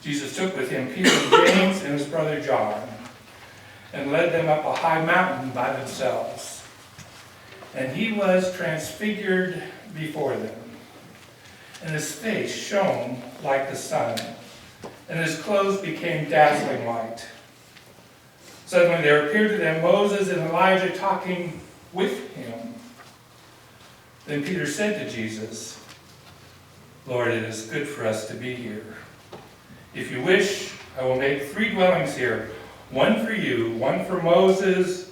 Jesus took with him Peter and James and his brother John, and led them up a high mountain by themselves. And he was transfigured before them, and his face shone like the sun, and his clothes became dazzling white. Suddenly there appeared to them Moses and Elijah talking with him. Then Peter said to Jesus, "Lord, it is good for us to be here. If you wish, I will make 3 dwellings here, one for you, one for Moses,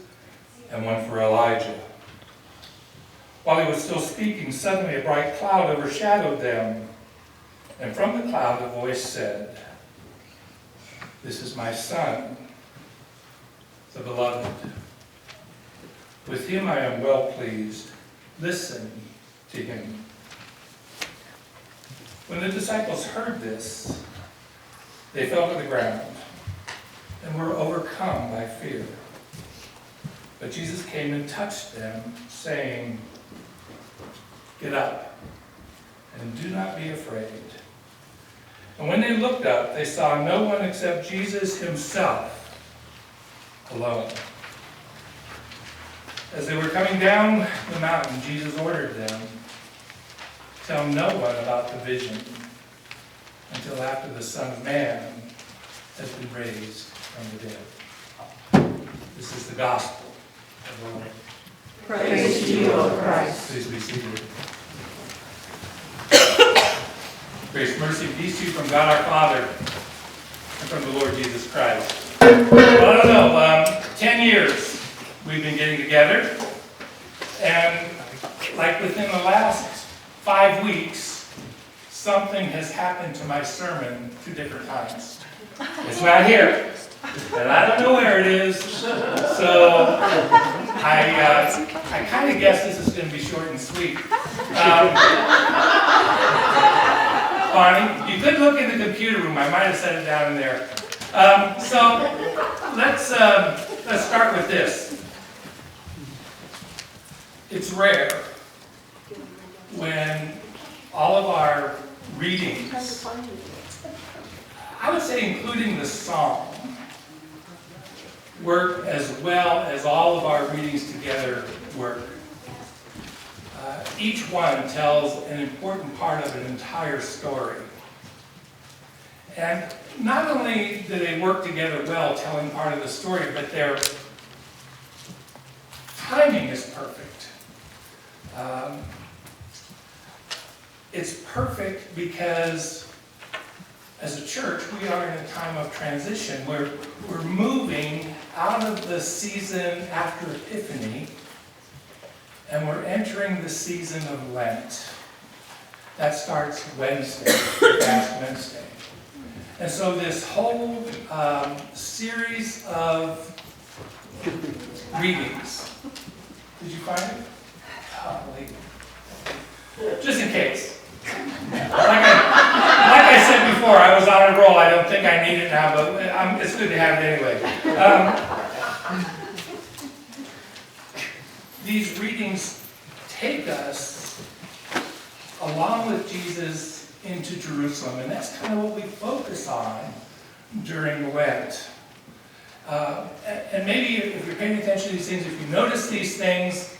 and one for Elijah." While he was still speaking, suddenly a bright cloud overshadowed them, and from the cloud a voice said, "This is my Son, the Beloved. With him I am well pleased. Listen to him." When the disciples heard this, they fell to the ground and were overcome by fear. But Jesus came and touched them, saying, "Get up, and do not be afraid." And when they looked up, they saw no one except Jesus himself alone. As they were coming down the mountain, Jesus ordered them, "Tell no one about the vision until after the Son of Man has been raised from the dead." This is the gospel of the Lord. Praise to you, O Christ. Please be seated. Grace, mercy, and peace to you from God our Father and from the Lord Jesus Christ. Well, I don't know, 10 years we've been getting together, and like within the last 5 weeks, something has happened to my sermon 2 different times. It's not here, and I don't know where it is, so I kind of guess this is going to be short and sweet. Bonnie, you could look in the computer room. I might have set it down in there. So let's start with this. It's rare when all of our readings, I would say including the psalm, work as well as all of our readings together work. Each one tells an important part of an entire story. And not only do they work together well, telling part of the story, but their timing is perfect. It's perfect because as a church, we are in a time of transition. We're moving out of the season after Epiphany, and we're entering the season of Lent. That starts Wednesday, Ash Wednesday. And so this whole series of readings, did you find it? Golly. Just in case. Like I said before, I was on a roll. I don't think I need it now, but it's good to have it anyway. These readings take us along with Jesus into Jerusalem, and that's kind of what we focus on during Lent. And maybe if you're paying attention to these things, if you notice these things,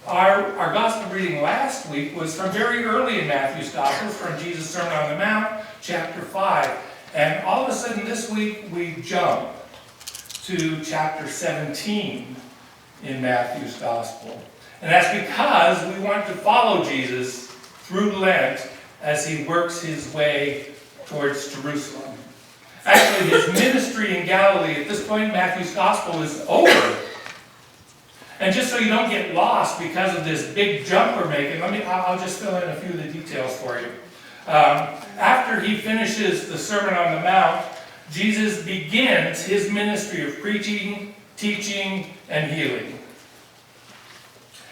our gospel reading last week was from very early in Matthew's gospel, from Jesus' Sermon on the Mount, chapter 5. And all of a sudden this week we jump to chapter 17 in Matthew's gospel. And that's because we want to follow Jesus through Lent as he works his way towards Jerusalem. Actually, his ministry in Galilee at this point in Matthew's gospel is over. And just so you don't get lost because of this big jump we're making, I'll just fill in a few of the details for you. After he finishes the Sermon on the Mount, Jesus begins his ministry of preaching, teaching, and healing.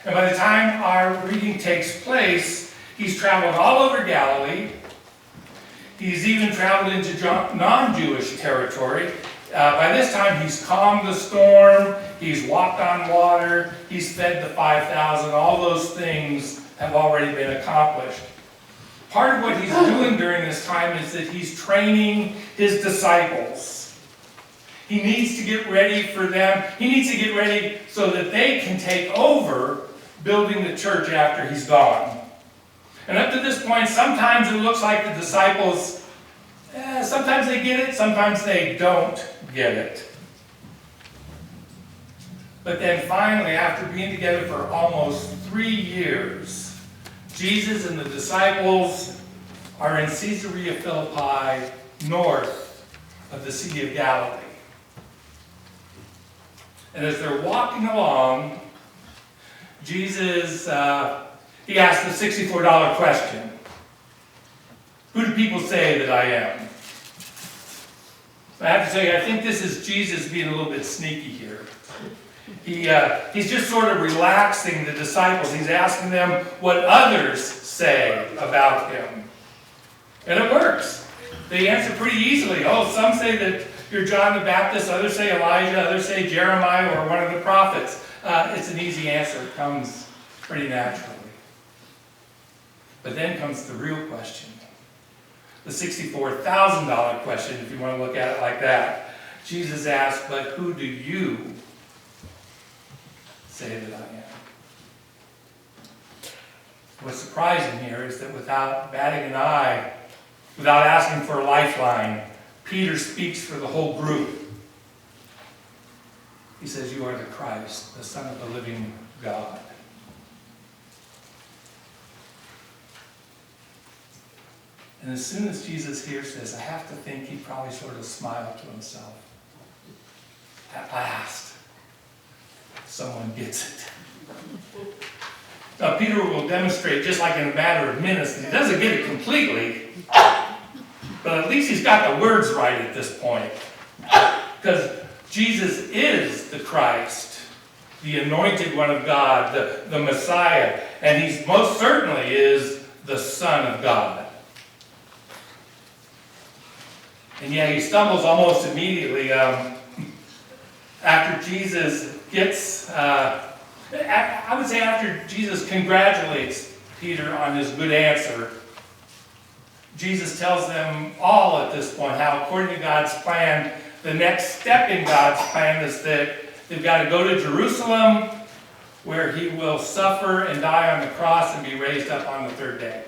And by the time our reading takes place, he's traveled all over Galilee. He's even traveled into non-Jewish territory. By this time, he's calmed the storm, he's walked on water, he's fed the 5,000. All those things have already been accomplished. Part of what he's doing during this time is that he's training his disciples. He needs to get ready for them. He needs to get ready so that they can take over building the church after he's gone. And up to this point, sometimes it looks like the disciples, sometimes they get it, sometimes they don't get it. But then finally, after being together for almost 3 years, Jesus and the disciples are in Caesarea Philippi, north of the Sea of Galilee. And as they're walking along, Jesus, he asked the $64 question. Who do people say that I am? I have to tell you, I think this is Jesus being a little bit sneaky here. He's just sort of relaxing the disciples. He's asking them what others say about him. And it works. They answer pretty easily. Oh, some say that you're John the Baptist, others say Elijah, others say Jeremiah or one of the prophets. It's an easy answer. It comes pretty naturally. But then comes the real question. The $64,000 question, if you want to look at it like that. Jesus asked, but who do you say that I am? What's surprising here is that without batting an eye, without asking for a lifeline, Peter speaks for the whole group. He says, you are the Christ, the Son of the living God. And as soon as Jesus hears this, I have to think he probably sort of smiled to himself. At last, someone gets it. Now, Peter will demonstrate, just like in a matter of minutes, that he doesn't get it completely, but at least he's got the words right at this point. Because Jesus is the Christ, the anointed one of God, the Messiah, and he most certainly is the Son of God. And yet he stumbles almost immediately after Jesus gets, I would say after Jesus congratulates Peter on his good answer. Jesus tells them all at this point how, according to God's plan, the next step in God's plan is that they've got to go to Jerusalem, where he will suffer and die on the cross and be raised up on the third day.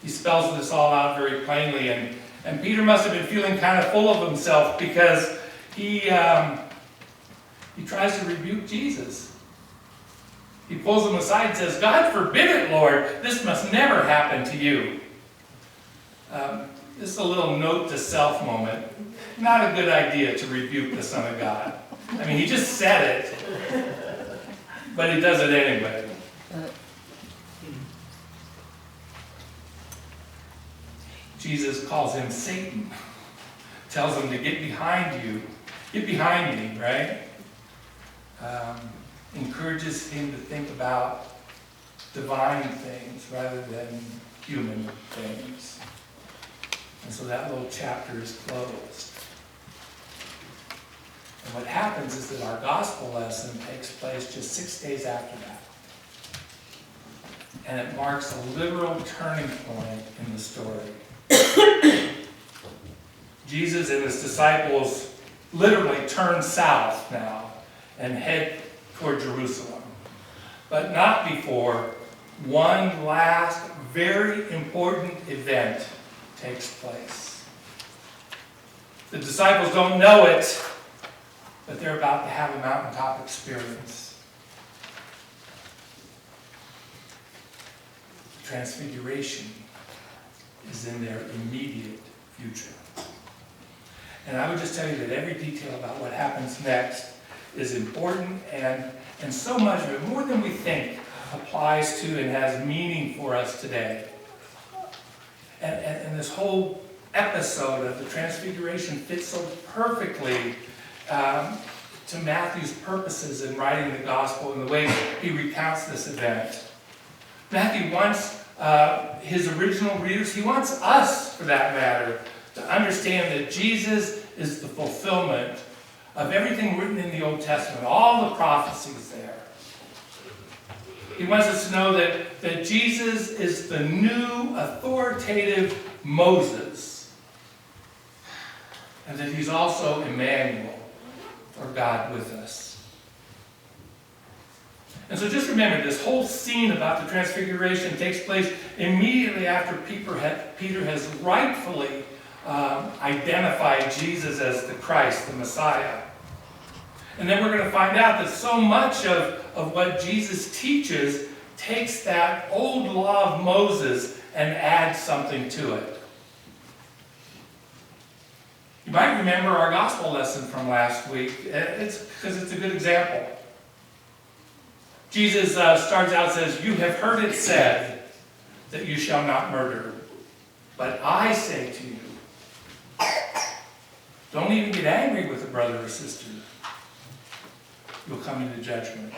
He spells this all out very plainly, and Peter must have been feeling kind of full of himself because he tries to rebuke Jesus. He pulls him aside and says, God forbid it, Lord. This must never happen to you. This is a little note to self moment. Not a good idea to rebuke the Son of God. I mean, he just said it, but he does it anyway. Jesus calls him Satan. Tells him to get behind you. Get behind me, right? Encourages him to think about divine things rather than human things. And so that little chapter is closed. And what happens is that our gospel lesson takes place just 6 days after that. And it marks a literal turning point in the story. Jesus and his disciples literally turn south now and head toward Jerusalem. But not before one last, very important event takes place. The disciples don't know it, but they're about to have a mountaintop experience. Transfiguration is in their immediate future. And I would just tell you that every detail about what happens next is important, and so much of it, more than we think, applies to and has meaning for us today. And this whole episode of the Transfiguration fits so perfectly to Matthew's purposes in writing the gospel and the way he recounts this event. Matthew wants his original readers, he wants us, for that matter, to understand that Jesus is the fulfillment of everything written in the Old Testament, all the prophecies there. He wants us to know that Jesus is the new authoritative Moses. And that he's also Emmanuel, or God with us. And so just remember, this whole scene about the Transfiguration takes place immediately after Peter has rightfully identified Jesus as the Christ, the Messiah. And then we're going to find out that so much of what Jesus teaches takes that old law of Moses and adds something to it. You might remember our gospel lesson from last week. It's because it's a good example. Jesus starts out and says, "You have heard it said that you shall not murder. But I say to you," don't even get angry with a brother or sister. You'll come into judgment.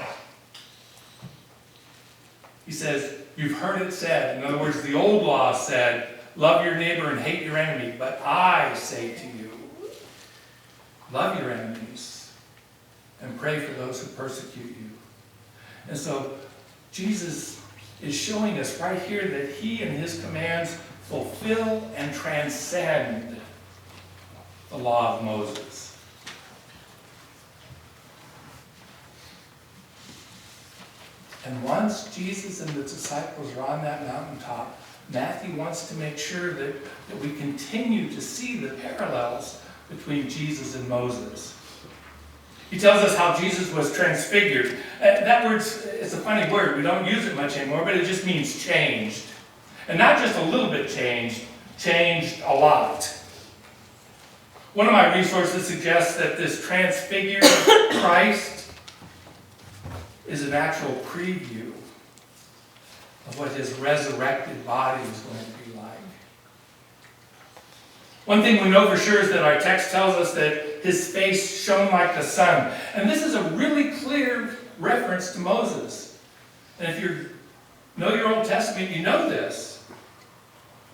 He says, you've heard it said. In other words, the old law said, love your neighbor and hate your enemy. But I say to you, love your enemies and pray for those who persecute you. And so Jesus is showing us right here that he and his commands fulfill and transcend the law of Moses. And once Jesus and the disciples are on that mountaintop, Matthew wants to make sure that we continue to see the parallels between Jesus and Moses. He tells us how Jesus was transfigured. That word, it's a funny word. We don't use it much anymore, but it just means changed. And not just a little bit changed, changed a lot. One of my resources suggests that this transfigured Christ is an actual preview of what his resurrected body is going to be like. One thing we know for sure is that our text tells us that his face shone like the sun. And this is a really clear reference to Moses. And if you know your Old Testament, you know this.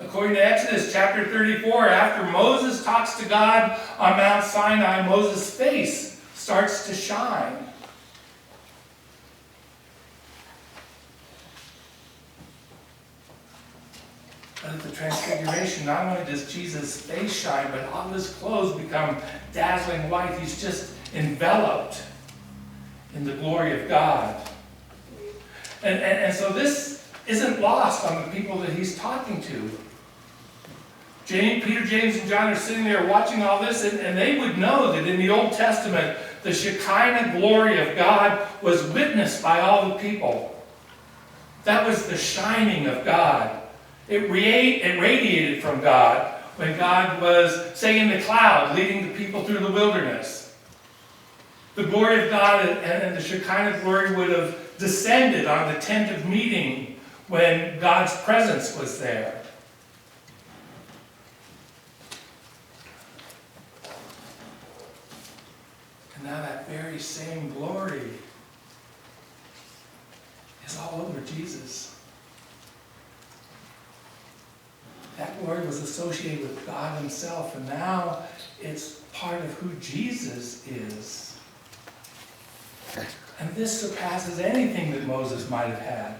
According to Exodus chapter 34, after Moses talks to God on Mount Sinai, Moses' face starts to shine. But at the Transfiguration, not only does Jesus' face shine, but all his clothes become dazzling white. He's just enveloped in the glory of God. And so this isn't lost on the people that he's talking to. Peter, James, and John are sitting there watching all this, and they would know that in the Old Testament, the Shekinah glory of God was witnessed by all the people. That was the shining of God. It radiated from God when God was, say, in the cloud, leading the people through the wilderness. The glory of God and the Shekinah glory would have descended on the tent of meeting when God's presence was there. And now that very same glory is all over Jesus. That glory was associated with God himself, and now it's part of who Jesus is. And this surpasses anything that Moses might have had.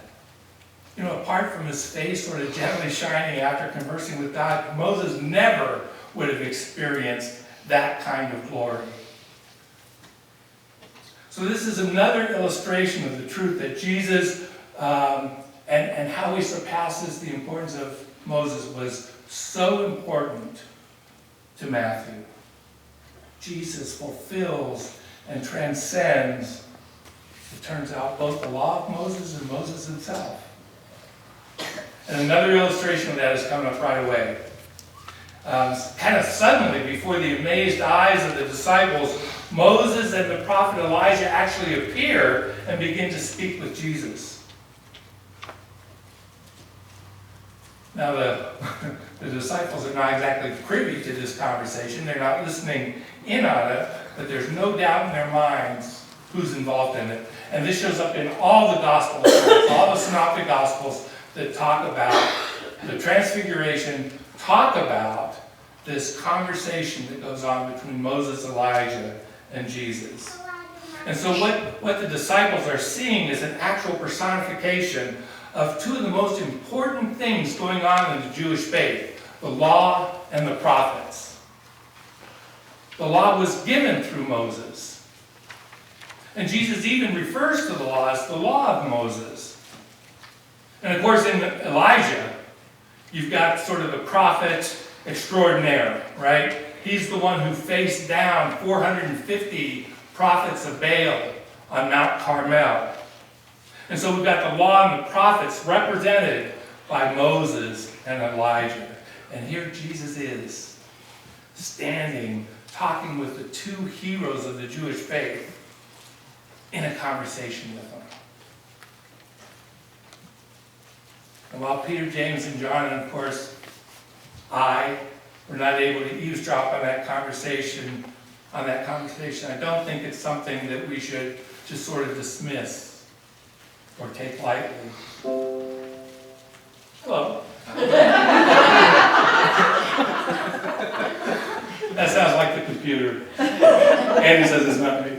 You know, apart from his face sort of gently shining after conversing with God, Moses never would have experienced that kind of glory. So this is another illustration of the truth that Jesus and how he surpasses the importance of Moses was so important to Matthew. Jesus fulfills and transcends, it turns out, both the law of Moses and Moses himself. And another illustration of that is coming up right away. Kind of suddenly, before the amazed eyes of the disciples, Moses and the prophet Elijah actually appear and begin to speak with Jesus. Now, the disciples are not exactly privy to this conversation. They're not listening in on it, but there's no doubt in their minds who's involved in it. And this shows up in all the gospel accounts, all the synoptic gospels that talk about the Transfiguration, talk about this conversation that goes on between Moses, Elijah, and Jesus. And so what the disciples are seeing is an actual personification of two of the most important things going on in the Jewish faith, the law and the prophets. The law was given through Moses. And Jesus even refers to the law as the law of Moses. And of course in Elijah, you've got sort of the prophet extraordinaire, right? He's the one who faced down 450 prophets of Baal on Mount Carmel. And so we've got the law and the prophets represented by Moses and Elijah. And here Jesus is, standing, talking with the two heroes of the Jewish faith in a conversation with them. And while Peter, James, and John, and of course were not able to eavesdrop on that conversation, I don't think it's something that we should just sort of dismiss or take lightly. Hello. That sounds like the computer. Andy says it's not me.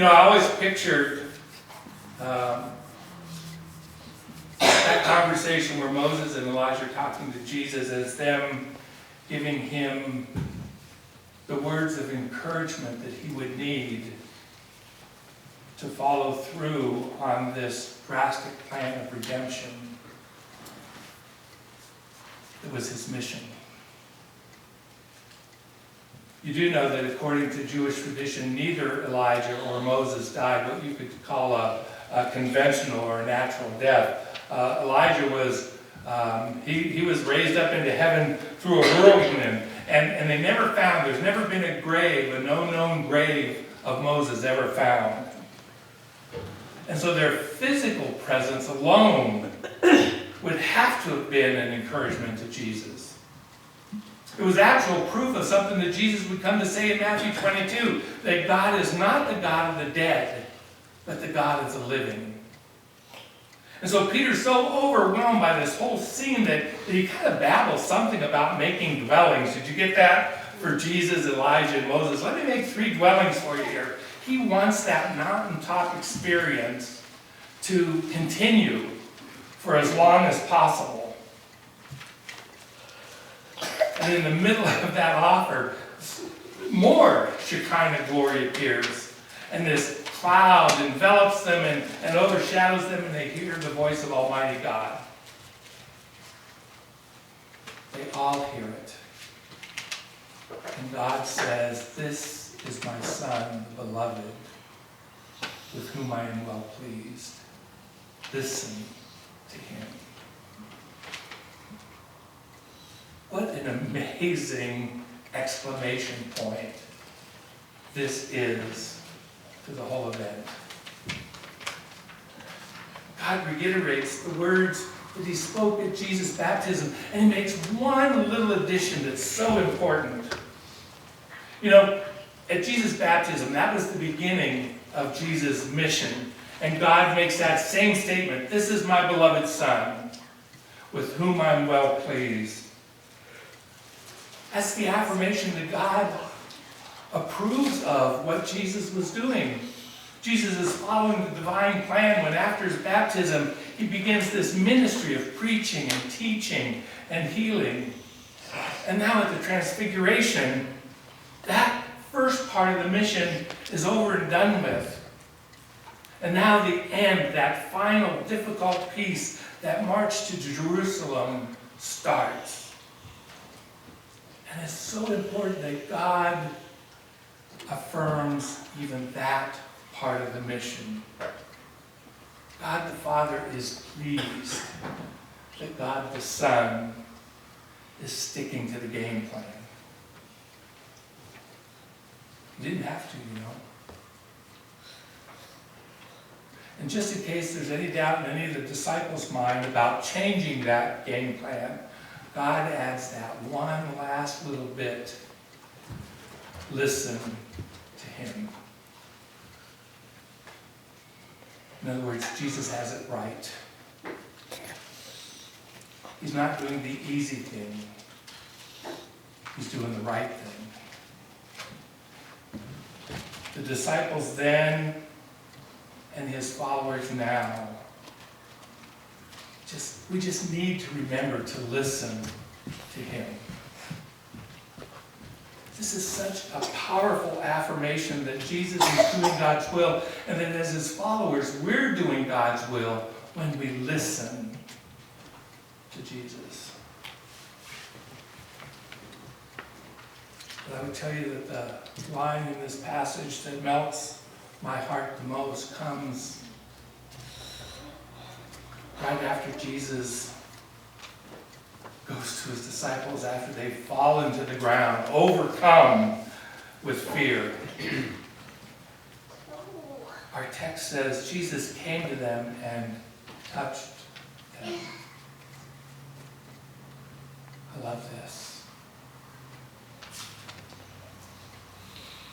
I always pictured that conversation where Moses and Elijah are talking to Jesus as them giving him the words of encouragement that he would need to follow through on this drastic plan of redemption. It was his mission. You do know that according to Jewish tradition, neither Elijah or Moses died what you could call a conventional or a natural death. Elijah was, he was raised up into heaven through a whirlwind, and they never found, there's never been a grave, a no known grave of Moses ever found. And so their physical presence alone would have to have been an encouragement to Jesus. It was actual proof of something that Jesus would come to say in Matthew 22, that God is not the God of the dead, but the God of the living. And so Peter's so overwhelmed by this whole scene that he kind of babbles something about making dwellings. Did you get that? For Jesus, Elijah, and Moses. Let me make 3 dwellings for you here. He wants that mountaintop experience to continue for as long as possible. And in the middle of that offer, more Shekinah glory appears. And this cloud envelops them and overshadows them, and they hear the voice of Almighty God. They all hear it. And God says, "This is my Son, the beloved, with whom I am well pleased. Listen to him." What an amazing exclamation point this is to the whole event. God reiterates the words that he spoke at Jesus' baptism, and he makes one little addition that's so important. At Jesus' baptism, that was the beginning of Jesus' mission. And God makes that same statement, "This is my beloved Son, with whom I'm well pleased." That's the affirmation that God approves of what Jesus was doing. Jesus is following the divine plan when after his baptism, he begins this ministry of preaching and teaching and healing. And now at the Transfiguration, that first part of the mission is over and done with. And now the end, that final difficult piece, that march to Jerusalem starts. And it's so important that God affirms even that part of the mission. God the Father is pleased that God the Son is sticking to the game plan. He didn't have to, And just in case there's any doubt in any of the disciples' mind about changing that game plan, God adds that one last little bit. Listen to him. In other words, Jesus has it right. He's not doing the easy thing. He's doing the right thing. disciples then and his followers now. We just need to remember to listen to him. This is such a powerful affirmation that Jesus is doing God's will, and that as his followers, we're doing God's will when we listen to Jesus. But I would tell you that the line in this passage that melts my heart the most comes right after Jesus goes to his disciples after they've fallen to the ground, overcome with fear. Our text says Jesus came to them and touched them. I love this.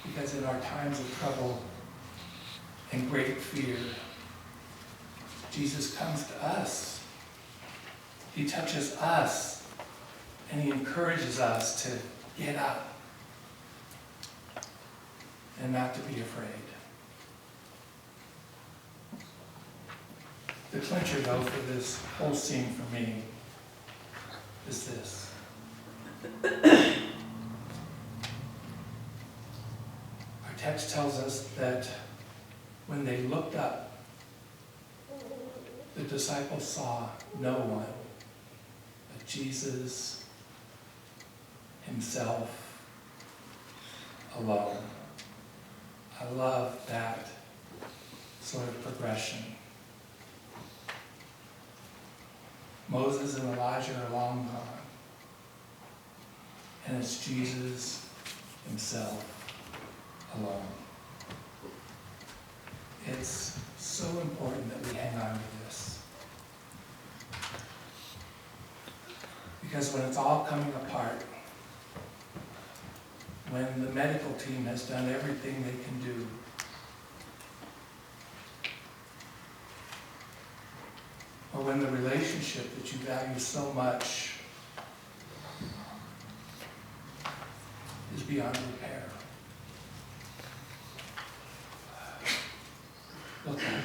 Because in our times of trouble and great fear, Jesus comes to us. He touches us, and he encourages us to get up and not to be afraid. The clincher, though, for this whole scene for me is this. Our text tells us that when they looked up, the disciples saw no one but Jesus himself alone. I love that sort of progression. Moses and Elijah are long gone, and it's Jesus himself alone. It's so important that we hang on to this. Because when it's all coming apart, when the medical team has done everything they can do, or when the relationship that you value so much is beyond repair, look up.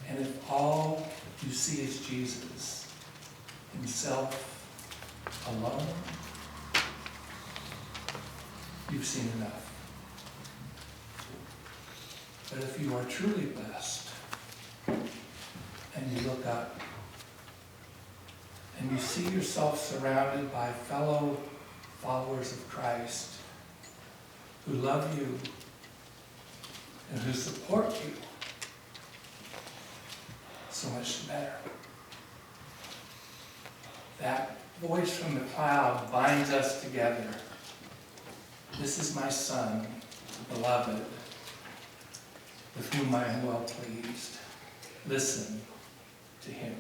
And if all you see is Jesus himself alone, you've seen enough. But if you are truly blessed and you look up and you see yourself surrounded by fellow followers of Christ who love you and who support you, so much better. That voice from the cloud binds us together. This is my Son, beloved, with whom I am well pleased. Listen to him.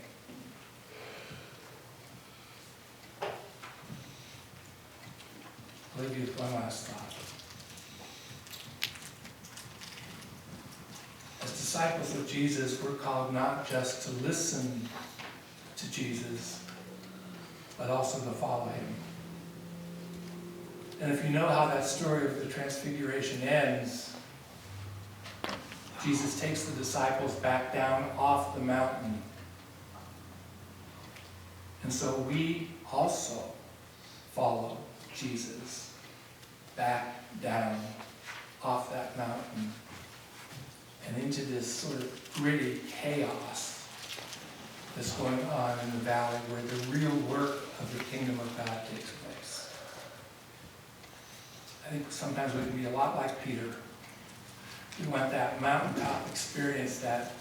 I'll leave you with one last thought. As disciples of Jesus, we're called not just to listen to Jesus, but also to follow him. And if you know how that story of the Transfiguration ends, Jesus takes the disciples back down off the mountain. And so we also follow Jesus back down off that mountain and into this sort of gritty chaos that's going on in the valley where the real work of the kingdom of God takes place. I think sometimes we can be a lot like Peter. We want that mountaintop experience, that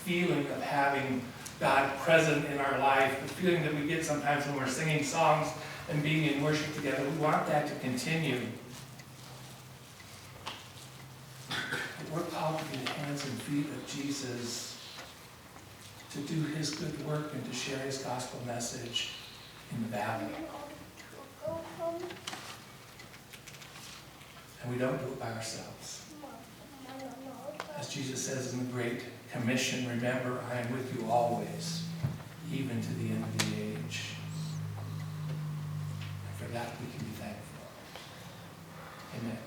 feeling of having God present in our life, the feeling that we get sometimes when we're singing songs and being in worship together. We want that to continue. But we're called to be the hands and feet of Jesus, to do his good work and to share his gospel message in the valley. And we don't do it by ourselves. As Jesus says in the Great Commission, remember, I am with you always, even to the end of the age. And for that we can be thankful. Amen.